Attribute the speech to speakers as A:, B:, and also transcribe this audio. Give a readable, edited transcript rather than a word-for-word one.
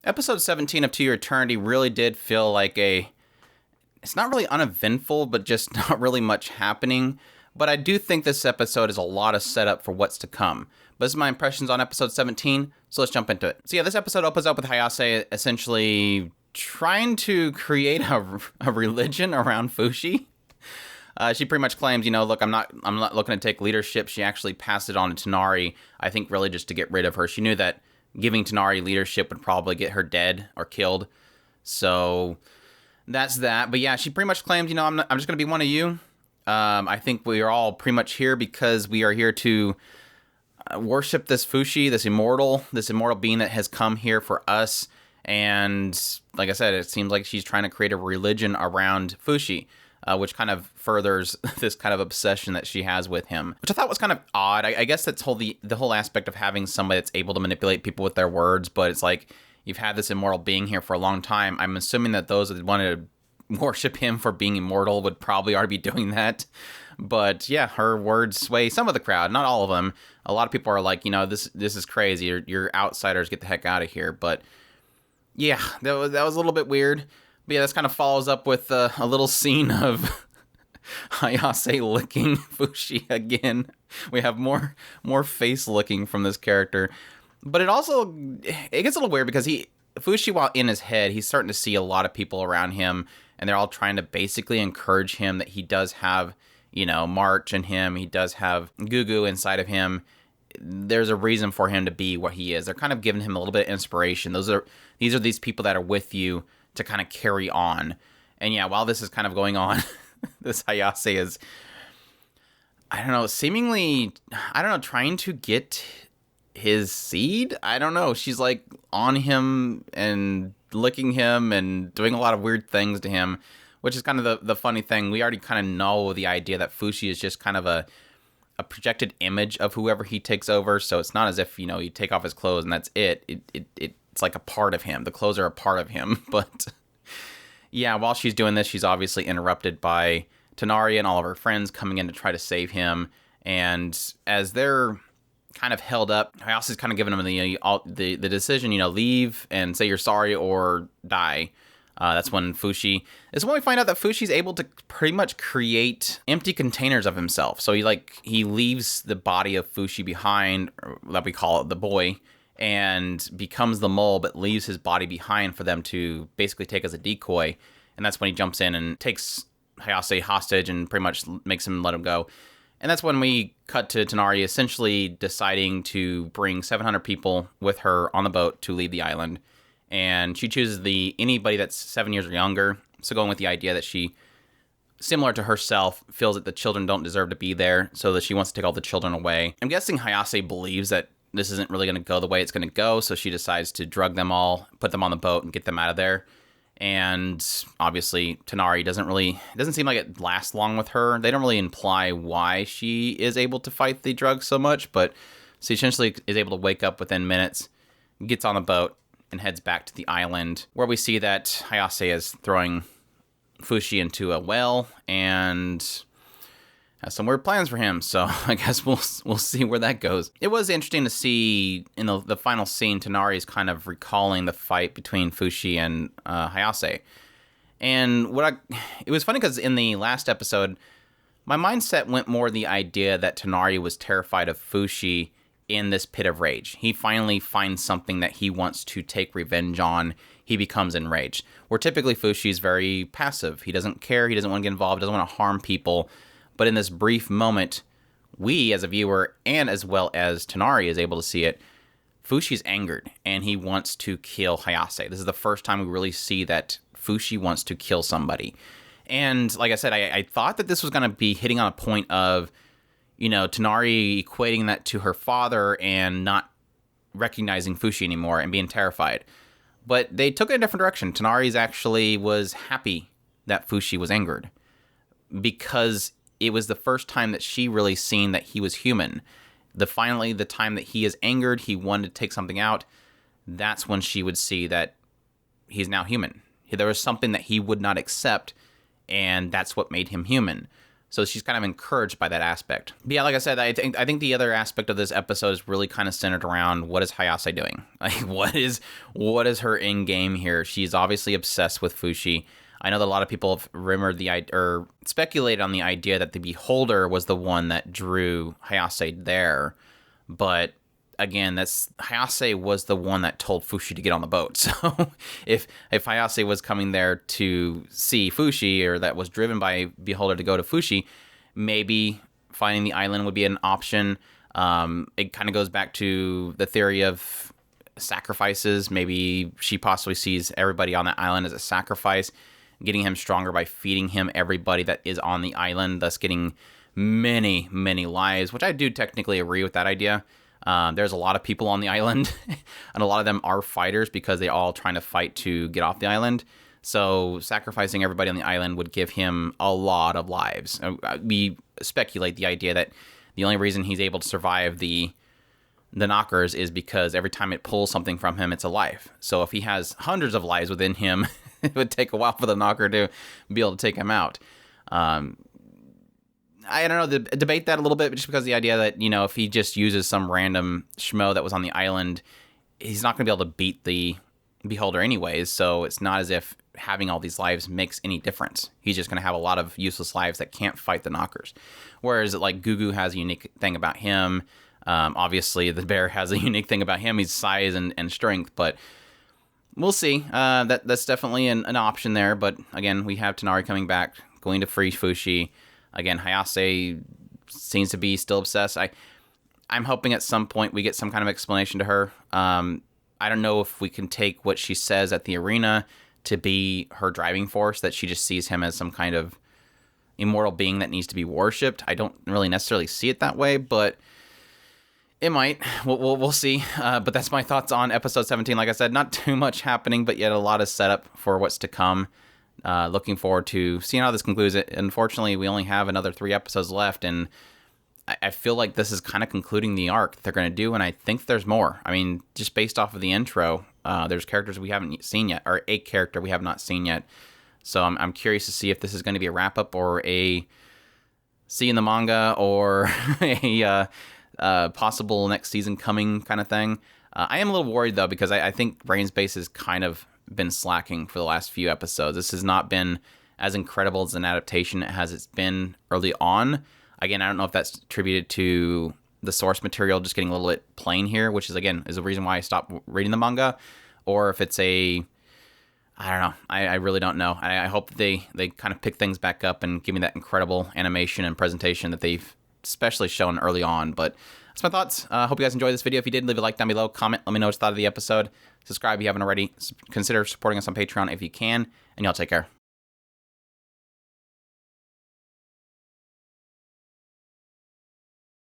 A: Episode 17 of To Your Eternity really did feel like it's not really uneventful, but just not really much happening. But I do think this episode is a lot of setup for what's to come. But this is my impressions on episode 17, so let's jump into it. So yeah, this episode opens up with Hayase essentially trying to create a religion around Fushi. She pretty much claims, look, I'm not looking to take leadership. She actually passed it on to Tonari, I think really just to get rid of her. She knew that giving Tonari leadership would probably get her dead or killed. So that's that. But yeah, she pretty much claimed, I'm just going to be one of you. I think we are all pretty much here because we are here to worship this Fushi, this immortal being that has come here for us. And like I said, it seems like she's trying to create a religion around Fushi. Which kind of furthers this kind of obsession that she has with him, which I thought was kind of odd. I guess that's the whole aspect of having somebody that's able to manipulate people with their words, but it's like you've had this immortal being here for a long time. I'm assuming that those that wanted to worship him for being immortal would probably already be doing that. But yeah, her words sway some of the crowd, not all of them. A lot of people are like, this is crazy. You're outsiders, get the heck out of here. But yeah, that was a little bit weird. But yeah, this kind of follows up with a little scene of Hayase licking Fushi again. We have more face licking from this character. But it gets a little weird because Fushi, while in his head, he's starting to see a lot of people around him, and they're all trying to basically encourage him that he does have, March in him. He does have Gugu inside of him. There's a reason for him to be what he is. They're kind of giving him a little bit of inspiration. These are these people that are with you to kind of carry on. And yeah, while this is kind of going on, this Hayase is, seemingly, trying to get his seed? I don't know. She's like on him and licking him and doing a lot of weird things to him, which is kind of the funny thing. We already kind of know the idea that Fushi is just kind of a projected image of whoever he takes over. So it's not as if, you take off his clothes and that's it. It's like a part of him. The clothes are a part of him. But yeah, while she's doing this, she's obviously interrupted by Tonari and all of her friends coming in to try to save him. And as they're kind of held up, Hayase's kind of giving them the decision, leave and say you're sorry or die. That's when Fushi... It's when we find out that Fushi's able to pretty much create empty containers of himself. So he leaves the body of Fushi behind, or that we call it the boy, and becomes the mole, but leaves his body behind for them to basically take as a decoy. And that's when he jumps in and takes Hayase hostage and pretty much makes him let him go. And that's when we cut to Tonari essentially deciding to bring 700 people with her on the boat to leave the island. And she chooses anybody that's 7 years or younger. So going with the idea that she, similar to herself, feels that the children don't deserve to be there, so that she wants to take all the children away. I'm guessing Hayase believes that this isn't really going to go the way it's going to go, so she decides to drug them all, put them on the boat, and get them out of there. And obviously, Tonari doesn't seem like it lasts long with her. They don't really imply why she is able to fight the drugs so much, but she essentially is able to wake up within minutes, gets on the boat, and heads back to the island, where we see that Hayase is throwing Fushi into a well, and has some weird plans for him, so I guess we'll see where that goes. It was interesting to see in the final scene, Tonari's kind of recalling the fight between Fushi and Hayase. And it was funny because in the last episode, my mindset went more the idea that Tonari was terrified of Fushi in this pit of rage. He finally finds something that he wants to take revenge on. He becomes enraged. Where typically Fushi's very passive. He doesn't care. He doesn't want to get involved. Doesn't want to harm people. But in this brief moment, we as a viewer and as well as Tonari is able to see it, Fushi's angered and he wants to kill Hayase. This is the first time we really see that Fushi wants to kill somebody. And like I said, I thought that this was going to be hitting on a point of, Tonari equating that to her father and not recognizing Fushi anymore and being terrified. But they took it in a different direction. Tonari's actually was happy that Fushi was angered because it was the first time that she really seen that he was human. Finally, the time that he is angered, he wanted to take something out, that's when she would see that he's now human. There was something that he would not accept, and that's what made him human. So she's kind of encouraged by that aspect. But yeah, like I said, I think the other aspect of this episode is really kind of centered around what is Hayase doing? Like, what is her end game here? She's obviously obsessed with Fushi. I know that a lot of people have rumored or speculated on the idea that the Beholder was the one that drew Hayase there, but again, Hayase was the one that told Fushi to get on the boat. So if Hayase was coming there to see Fushi, or that was driven by Beholder to go to Fushi, maybe finding the island would be an option. It kind of goes back to the theory of sacrifices. Maybe she possibly sees everybody on that island as a sacrifice, getting him stronger by feeding him everybody that is on the island, thus getting many, many lives, which I do technically agree with that idea. There's a lot of people on the island, and a lot of them are fighters because they're all trying to fight to get off the island. So sacrificing everybody on the island would give him a lot of lives. We speculate the idea that the only reason he's able to survive the knockers is because every time it pulls something from him, it's a life. So if he has hundreds of lives within him, it would take a while for the knocker to be able to take him out. I don't know, debate that a little bit, just because the idea that, if he just uses some random schmo that was on the island, he's not going to be able to beat the Beholder anyways, so it's not as if having all these lives makes any difference. He's just going to have a lot of useless lives that can't fight the knockers. Whereas, like, Gugu has a unique thing about him. Obviously, the bear has a unique thing about him. He's size and strength, but we'll see. That's definitely an option there, but again, we have Tonari coming back, going to free Fushi. Again, Hayase seems to be still obsessed. I'm hoping at some point we get some kind of explanation to her. I don't know if we can take what she says at the arena to be her driving force, that she just sees him as some kind of immortal being that needs to be worshipped. I don't really necessarily see it that way, but it might. We'll see. But that's my thoughts on episode 17. Like I said, not too much happening, but yet a lot of setup for what's to come. Looking forward to seeing how this concludes. Unfortunately, we only have another 3 episodes left, and I feel like this is kind of concluding the arc that they're going to do, and I think there's more. I mean, just based off of the intro, there's characters we haven't seen yet, or a character we have not seen yet. So I'm curious to see if this is going to be a wrap-up or a see in the manga, or a possible next season coming kind of thing. I am a little worried, though, because I think Brain's Base has kind of been slacking for the last few episodes. This has not been as incredible as an adaptation as it's been early on. Again, I don't know if that's attributed to the source material just getting a little bit plain here, which is the reason why I stopped reading the manga, or if it's I don't know. I really don't know. I hope that they kind of pick things back up and give me that incredible animation and presentation that they've especially shown early on. But that's my thoughts. Hope you guys enjoyed this video. If you did, leave a like down below, comment, let me know what you thought of the episode. Subscribe if you haven't already. Consider supporting us on Patreon if you can, and y'all take care.